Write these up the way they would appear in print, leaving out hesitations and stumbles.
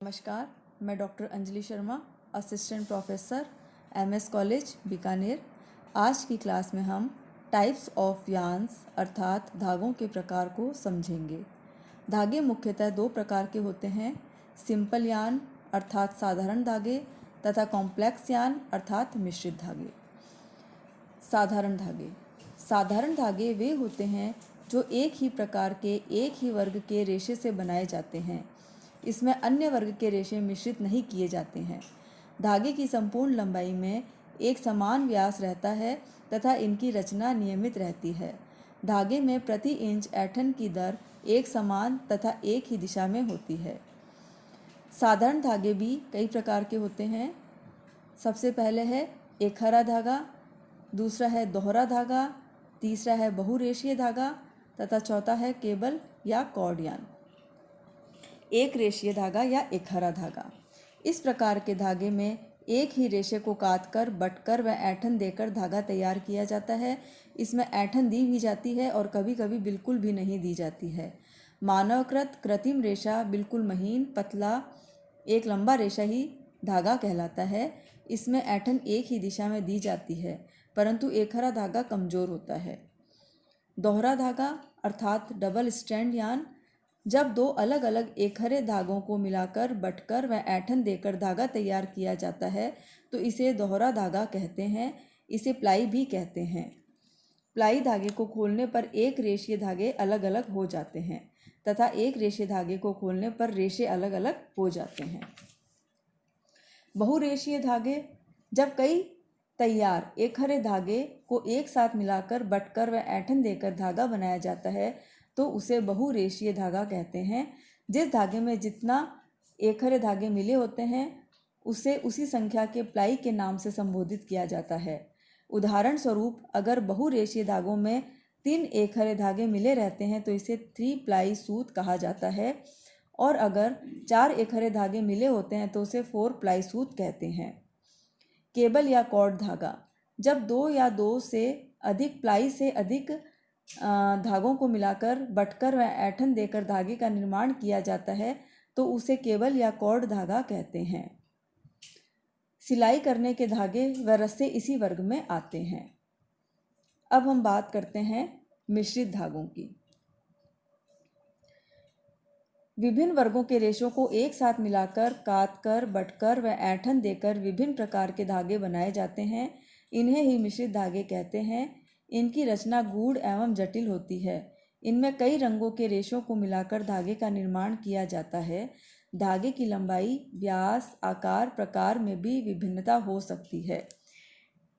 नमस्कार, मैं doctor Anjali Sharma, assistant professor MS college Bikaner. आज की क्लास में हम टाइप्स ऑफ यार्न्स अर्थात धागों के प्रकार को समझेंगे। धागे मुख्यतः दो प्रकार के होते हैं, सिंपल यार्न अर्थात साधारण धागे तथा कॉम्प्लेक्स यार्न अर्थात मिश्रित धागे। साधारण धागे वे होते हैं जो एक ही प्रकार के एक ही वर्ग के रेशे से बनाए जाते हैं। इसमें अन्य वर्ग के रेशे मिश्रित नहीं किए जाते हैं। धागे की संपूर्ण लंबाई में एक समान व्यास रहता है तथा इनकी रचना नियमित रहती है। धागे में प्रति इंच ऐंठन की दर एक समान तथा एक ही दिशा में होती है। साधारण धागे भी कई प्रकार के होते हैं। सबसे पहले है एकहरा धागा, दूसरा है दोहरा धागा, तीसरा है बहुरेशीय धागा तथा चौथा है केबल या कॉर्ड यार्न। एक रेशीय धागा या एकहरा धागा, इस प्रकार के धागे में एक ही रेशे को काटकर बटकर व ऐंठन देकर धागा तैयार किया जाता है। इसमें ऐंठन दी भी जाती है और कभी कभी बिल्कुल भी नहीं दी जाती है। मानवकृत कृत्रिम रेशा बिल्कुल महीन पतला एक लंबा रेशा ही धागा कहलाता है। इसमें ऐंठन एक ही दिशा में दी जाती है, परंतु एकहरा धागा कमज़ोर होता है। दोहरा धागा अर्थात डबल स्ट्रैंड यार्न, जब दो अलग अलग एकहरे धागों को मिलाकर बटकर व ऐंठन देकर धागा तैयार किया जाता है तो इसे दोहरा धागा कहते हैं। इसे प्लाई भी कहते हैं। प्लाई धागे को खोलने पर एक रेशीय धागे अलग अलग हो जाते हैं तथा एक रेशीय धागे को खोलने पर रेशे अलग अलग हो जाते हैं। बहुरेशीय धागे, जब कई तैयार एकहरे धागे को एक साथ मिलाकर बटकर व ऐंठन देकर धागा बनाया जाता है तो उसे बहुरेशीय धागा कहते हैं। जिस धागे में जितना एकहरे धागे मिले होते हैं उसे उसी संख्या के प्लाई के नाम से संबोधित किया जाता है। उदाहरण स्वरूप, अगर बहुरेशीय धागों में 3 एकहरे धागे मिले रहते हैं तो इसे 3 प्लाई सूत कहा जाता है, और अगर 4 एकहरे धागे मिले होते हैं तो उसे 4 प्लाई सूत कहते हैं। केबल या कॉर्ड धागा, जब 2 या 2 से अधिक प्लाई से अधिक धागों को मिलाकर बटकर व ऐंठन देकर धागे का निर्माण किया जाता है तो उसे केबल या कॉर्ड धागा कहते हैं। सिलाई करने के धागे व रस्से इसी वर्ग में आते हैं। अब हम बात करते हैं मिश्रित धागों की। विभिन्न वर्गों के रेशों को एक साथ मिलाकर काटकर बटकर व ऐंठन देकर विभिन्न प्रकार के धागे बनाए जाते हैं। इन्हें ही मिश्रित धागे कहते हैं। इनकी रचना गूढ़ एवं जटिल होती है। इनमें कई रंगों के रेशों को मिलाकर धागे का निर्माण किया जाता है। धागे की लंबाई, व्यास, आकार, प्रकार में भी विभिन्नता हो सकती है।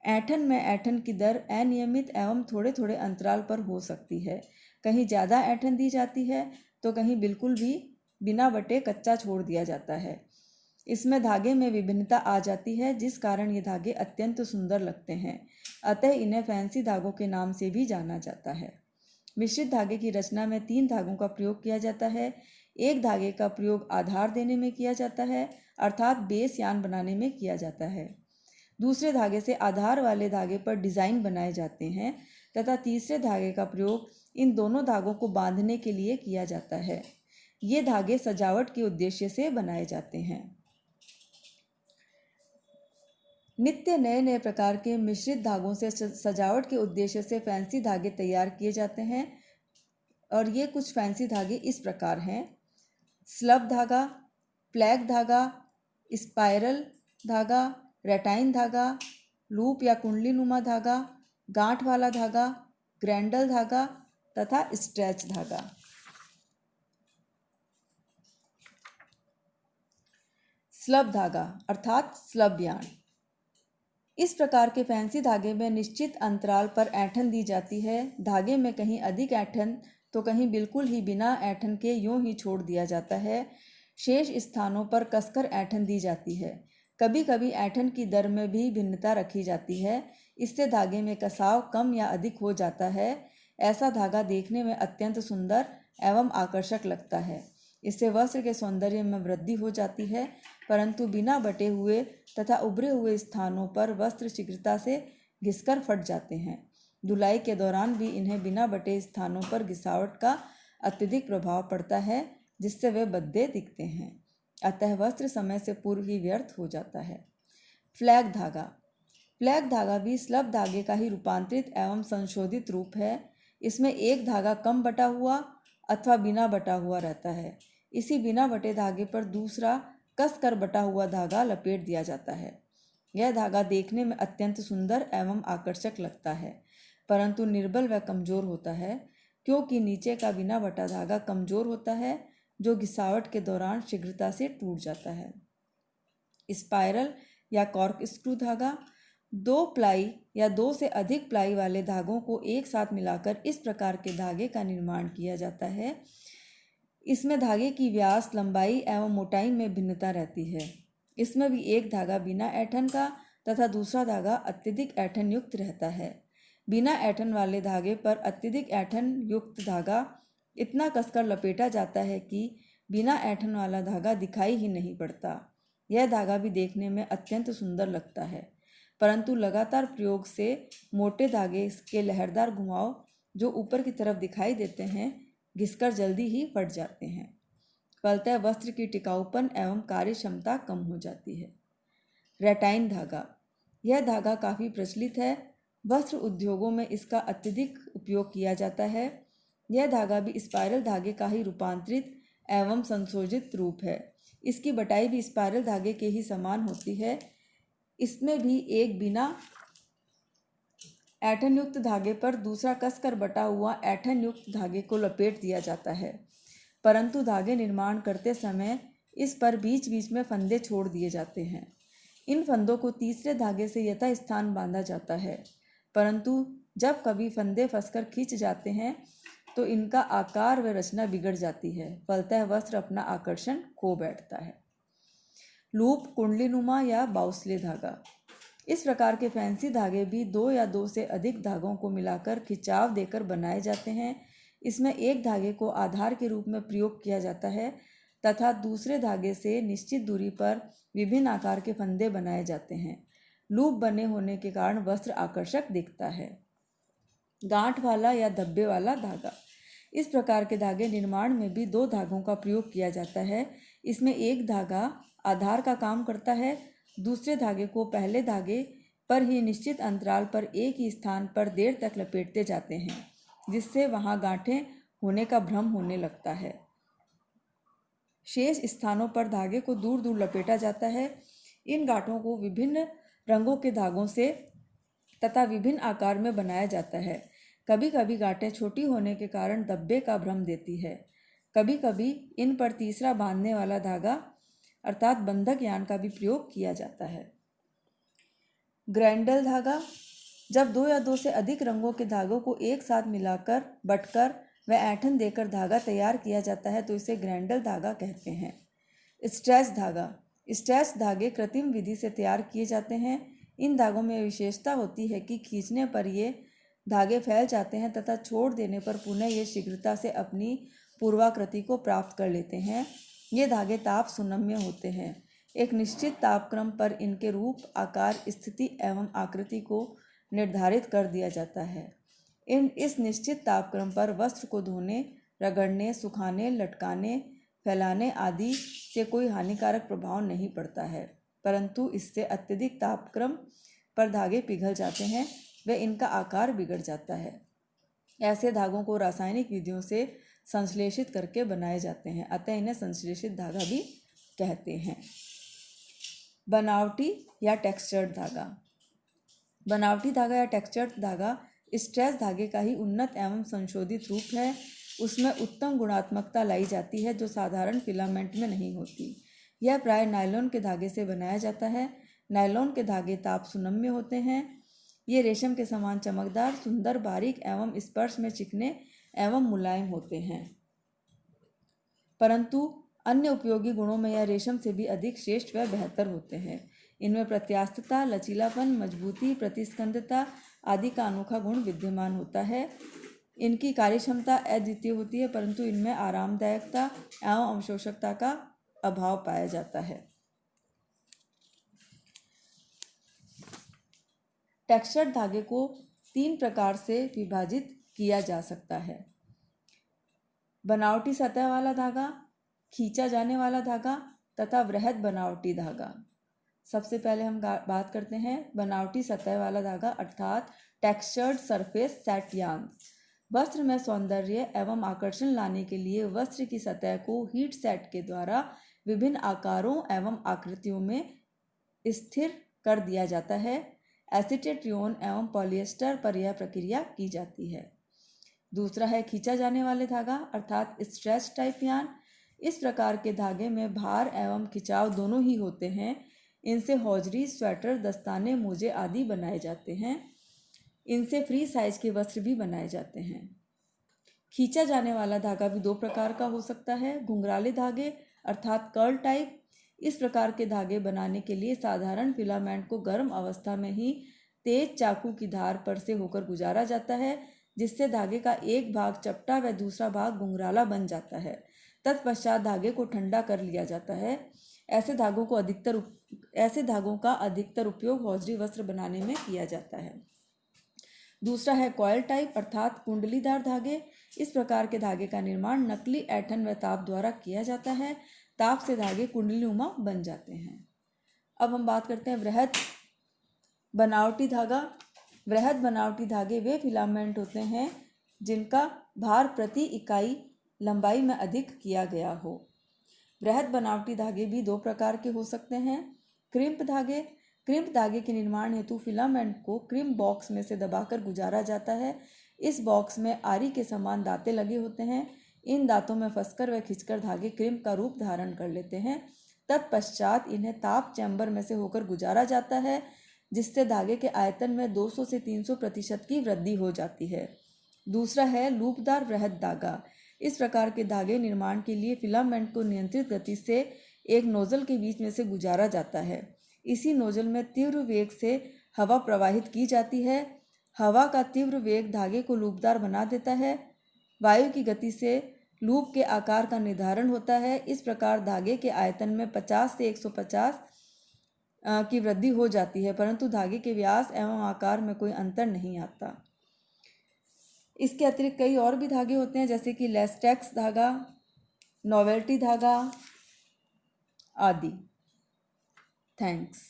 ऐंठन में ऐंठन की दर अनियमित एवं थोड़े थोड़े अंतराल पर हो सकती है। कहीं ज़्यादा ऐंठन दी जाती है तो कहीं बिल्कुल भी बिना बटे कच्चा छोड़ दिया जाता है। इसमें धागे में विभिन्नता आ जाती है, जिस कारण ये धागे अत्यंत सुंदर लगते हैं। अतः इन्हें फैंसी धागों के नाम से भी जाना जाता है। मिश्रित धागे की रचना में 3 धागों का प्रयोग किया जाता है। एक धागे का प्रयोग आधार देने में किया जाता है अर्थात बेस यार्न बनाने में किया जाता है। दूसरे धागे से आधार वाले धागे पर डिज़ाइन बनाए जाते हैं तथा तीसरे धागे का प्रयोग इन दोनों धागों को बांधने के लिए किया जाता है। ये धागे सजावट के उद्देश्य से बनाए जाते हैं। नित्य नए नए प्रकार के मिश्रित धागों से सजावट के उद्देश्य से फैंसी धागे तैयार किए जाते हैं, और ये कुछ फैंसी धागे इस प्रकार हैं: स्लब धागा, फ्लैग धागा, स्पाइरल धागा, रेटाइन धागा, लूप या कुंडली नुमा धागा, गांठ वाला धागा, ग्रैंडल धागा तथा स्ट्रेच धागा। स्लब धागा अर्थात स्लब यार्न, इस प्रकार के फैंसी धागे में निश्चित अंतराल पर ऐंठन दी जाती है। धागे में कहीं अधिक ऐंठन तो कहीं बिल्कुल ही बिना ऐंठन के यूं ही छोड़ दिया जाता है। शेष स्थानों पर कसकर ऐंठन दी जाती है। कभी कभी ऐंठन की दर में भी भिन्नता रखी जाती है। इससे धागे में कसाव कम या अधिक हो जाता है। ऐसा धागा देखने में अत्यंत सुंदर एवं आकर्षक लगता है। इससे वस्त्र के सौंदर्य में वृद्धि हो जाती है, परंतु बिना बटे हुए तथा उभरे हुए स्थानों पर वस्त्र शीघ्रता से घिसकर फट जाते हैं। धुलाई के दौरान भी इन्हें बिना बटे स्थानों पर घिसावट का अत्यधिक प्रभाव पड़ता है, जिससे वे भद्दे दिखते हैं। अतः वस्त्र समय से पूर्व ही व्यर्थ हो जाता है। फ्लैग धागा। फ्लैग धागा भी स्लब धागे का ही रूपांतरित एवं संशोधित रूप है। इसमें एक धागा कम बटा हुआ अथवा बिना बटा हुआ रहता है। इसी बिना बटे धागे पर दूसरा कस कर बटा हुआ धागा लपेट दिया जाता है। यह धागा देखने में अत्यंत सुंदर एवं आकर्षक लगता है, परंतु निर्बल व कमजोर होता है, क्योंकि नीचे का बिना बटा धागा कमजोर होता है, जो घिसावट के दौरान शीघ्रता से टूट जाता है। स्पाइरल या कॉर्क स्क्रू धागा। 2 प्लाई या 2 से अधिक प्लाई वाले धागों को एक साथ मिलाकर इस प्रकार के धागे का निर्माण किया जाता है। इसमें धागे की व्यास, लंबाई एवं मोटाई में भिन्नता रहती है। इसमें भी एक धागा बिना ऐंठन का तथा दूसरा धागा अत्यधिक ऐंठन युक्त रहता है। बिना ऐंठन वाले धागे पर अत्यधिक ऐंठन युक्त धागा इतना कसकर लपेटा जाता है कि बिना ऐंठन वाला धागा दिखाई ही नहीं पड़ता। यह धागा भी देखने में अत्यंत सुंदर लगता है, परंतु लगातार प्रयोग से मोटे धागे के लहरदार घुमाव जो ऊपर की तरफ दिखाई देते हैं, घिसकर जल्दी ही फट जाते हैं। फलतः वस्त्र की टिकाऊपन एवं कार्य क्षमता कम हो जाती है। रैटाइन धागा। यह धागा काफ़ी प्रचलित है। वस्त्र उद्योगों में इसका अत्यधिक उपयोग किया जाता है। यह धागा भी स्पाइरल धागे का ही रूपांतरित एवं संशोधित रूप है। इसकी बटाई भी स्पाइरल धागे के ही समान होती है। इसमें भी एक बिना ऐंठन युक्त धागे पर दूसरा कसकर बटा हुआ ऐंठन युक्त धागे को लपेट दिया जाता है, परंतु धागे निर्माण करते समय इस पर बीच बीच में फंदे छोड़ दिए जाते हैं। इन फंदों को तीसरे धागे से यथास्थान बांधा जाता है, परंतु जब कभी फंदे फंसकर खींच जाते हैं तो इनका आकार व रचना बिगड़ जाती है। फलतः वस्त्र अपना आकर्षण खो बैठता है। लूप, कुंडलीनुमा या बाउसले धागा। इस प्रकार के फैंसी धागे भी 2 या 2 से अधिक धागों को मिलाकर खिंचाव देकर बनाए जाते हैं। इसमें एक धागे को आधार के रूप में प्रयोग किया जाता है तथा दूसरे धागे से निश्चित दूरी पर विभिन्न आकार के फंदे बनाए जाते हैं। लूप बने होने के कारण वस्त्र आकर्षक दिखता है। गांठ वाला या धब्बे वाला धागा। इस प्रकार के धागे निर्माण में भी 2 धागों का प्रयोग किया जाता है। इसमें एक धागा आधार का काम करता है, दूसरे धागे को पहले धागे पर ही निश्चित अंतराल पर एक ही स्थान पर देर तक लपेटते जाते हैं, जिससे वहां गांठें होने का भ्रम होने लगता है। शेष स्थानों पर धागे को दूर दूर लपेटा जाता है। इन गांठों को विभिन्न रंगों के धागों से तथा विभिन्न आकार में बनाया जाता है। कभी कभी गांठें छोटी होने के कारण धब्बे का भ्रम देती है। कभी कभी इन पर तीसरा बांधने वाला धागा अर्थात बंधक यान का भी प्रयोग किया जाता है। ग्राइंडल धागा। जब 2 या 2 से अधिक रंगों के धागों को एक साथ मिलाकर, बटकर व ऐंठन देकर धागा तैयार किया जाता है तो इसे ग्राइंडल धागा कहते हैं। स्ट्रेच धागा। स्ट्रेच धागे कृत्रिम विधि से तैयार किए जाते हैं। इन धागों में विशेषता होती है कि खींचने पर ये धागे फैल जाते हैं तथा छोड़ देने पर पुनः ये शीघ्रता से अपनी पूर्वाकृति को प्राप्त कर लेते हैं। ये धागे ताप सुनम्य होते हैं। एक निश्चित तापक्रम पर इनके रूप, आकार, स्थिति एवं आकृति को निर्धारित कर दिया जाता है। इस निश्चित तापक्रम पर वस्त्र को धोने, रगड़ने, सुखाने, लटकाने, फैलाने आदि से कोई हानिकारक प्रभाव नहीं पड़ता है, परंतु इससे अत्यधिक तापक्रम पर धागे पिघल जाते हैं व इनका आकार बिगड़ जाता है। ऐसे धागों को रासायनिक विधियों से संश्लेषित करके बनाए जाते हैं, अतः इन्हें संश्लेषित धागा भी कहते हैं। बनावटी या टेक्सचर्ड धागा। बनावटी धागा या टेक्सचर्ड धागा स्ट्रेच धागे का ही उन्नत एवं संशोधित रूप है। उसमें उत्तम गुणात्मकता लाई जाती है जो साधारण फिलामेंट में नहीं होती। यह प्राय नायलॉन के धागे से बनाया जाता है। नायलॉन के धागे ताप सुनम्य होते हैं। ये रेशम के समान चमकदार, सुंदर, बारीक एवं स्पर्श में चिकने एवं मुलायम होते हैं, परंतु अन्य उपयोगी गुणों में यह रेशम से भी अधिक श्रेष्ठ व बेहतर होते हैं। इनमें प्रत्यास्थता, लचीलापन, मजबूती, प्रतिस्कंदता आदि का अनोखा गुण विद्यमान होता है। इनकी कार्यक्षमता अद्वितीय होती है, परंतु इनमें आरामदायकता एवं अवशोषकता का अभाव पाया जाता है। टेक्सचर्ड धागे को 3 प्रकार से विभाजित किया जा सकता है। बनावटी सतह वाला धागा, खींचा जाने वाला धागा तथा वृहद बनावटी धागा। सबसे पहले हम बात करते हैं बनावटी सतह वाला धागा अर्थात टेक्सचर्ड सरफेस सेट यार्न्स। वस्त्र में सौंदर्य एवं आकर्षण लाने के लिए वस्त्र की सतह को हीट सेट के द्वारा विभिन्न आकारों एवं आकृतियों में स्थिर कर दिया जाता है। एसीटेट रेयॉन एवं पॉलिएस्टर पर यह प्रक्रिया की जाती है। दूसरा है खींचा जाने वाले धागा अर्थात स्ट्रेच टाइप यार्न। इस प्रकार के धागे में भार एवं खिंचाव दोनों ही होते हैं। इनसे हौजरी, स्वेटर, दस्ताने, मोजे आदि बनाए जाते हैं। इनसे फ्री साइज के वस्त्र भी बनाए जाते हैं। खींचा जाने वाला धागा भी दो प्रकार का हो सकता है। घुंघराले धागे अर्थात कर्ल टाइप। इस प्रकार के धागे बनाने के लिए साधारण फिलामेंट को गर्म अवस्था में ही तेज चाकू की धार पर से होकर गुजारा जाता है, जिससे धागे का एक भाग चपटा व दूसरा भाग घुंघराला बन जाता है। तत्पश्चात धागे को ठंडा कर लिया जाता है। ऐसे धागों का अधिकतर उपयोग हौजरी वस्त्र बनाने में किया जाता है। दूसरा है कॉयल टाइप अर्थात कुंडलीदार धागे। इस प्रकार के धागे का निर्माण नकली ऐंठन व ताप द्वारा किया जाता है। ताप से धागे कुंडलीनुमा बन जाते हैं। अब हम बात करते हैं वृहद बनावटी धागा। वृहद बनावटी धागे वे फिलामेंट होते हैं जिनका भार प्रति इकाई लंबाई में अधिक किया गया हो। वृहद बनावटी धागे भी दो प्रकार के हो सकते हैं। क्रिम्प धागे। क्रिम्प धागे के निर्माण हेतु फिलामेंट को क्रिम्प बॉक्स में से दबाकर गुजारा जाता है। इस बॉक्स में आरी के समान दांते लगे होते हैं। इन दांतों में फंसकर व खिंचकर धागे क्रिम्प का रूप धारण कर लेते हैं। तत्पश्चात इन्हें ताप चैम्बर में से होकर गुजारा जाता है, जिससे धागे के आयतन में 200 से 300% की वृद्धि हो जाती है। दूसरा है लूपदार वृहद धागा। इस प्रकार के धागे निर्माण के लिए फिलामेंट को नियंत्रित गति से एक नोजल के बीच में से गुजारा जाता है। इसी नोजल में तीव्र वेग से हवा प्रवाहित की जाती है। हवा का तीव्र वेग धागे को लूपदार बना देता है। वायु की गति से लूप के आकार का निर्धारण होता है। इस प्रकार धागे के आयतन में 50 से 150 की वृद्धि हो जाती है, परंतु धागे के व्यास एवं आकार में कोई अंतर नहीं आता। इसके अतिरिक्त कई और भी धागे होते हैं, जैसे कि लेस्टेक्स धागा, नोवेल्टी धागा आदि। थैंक्स।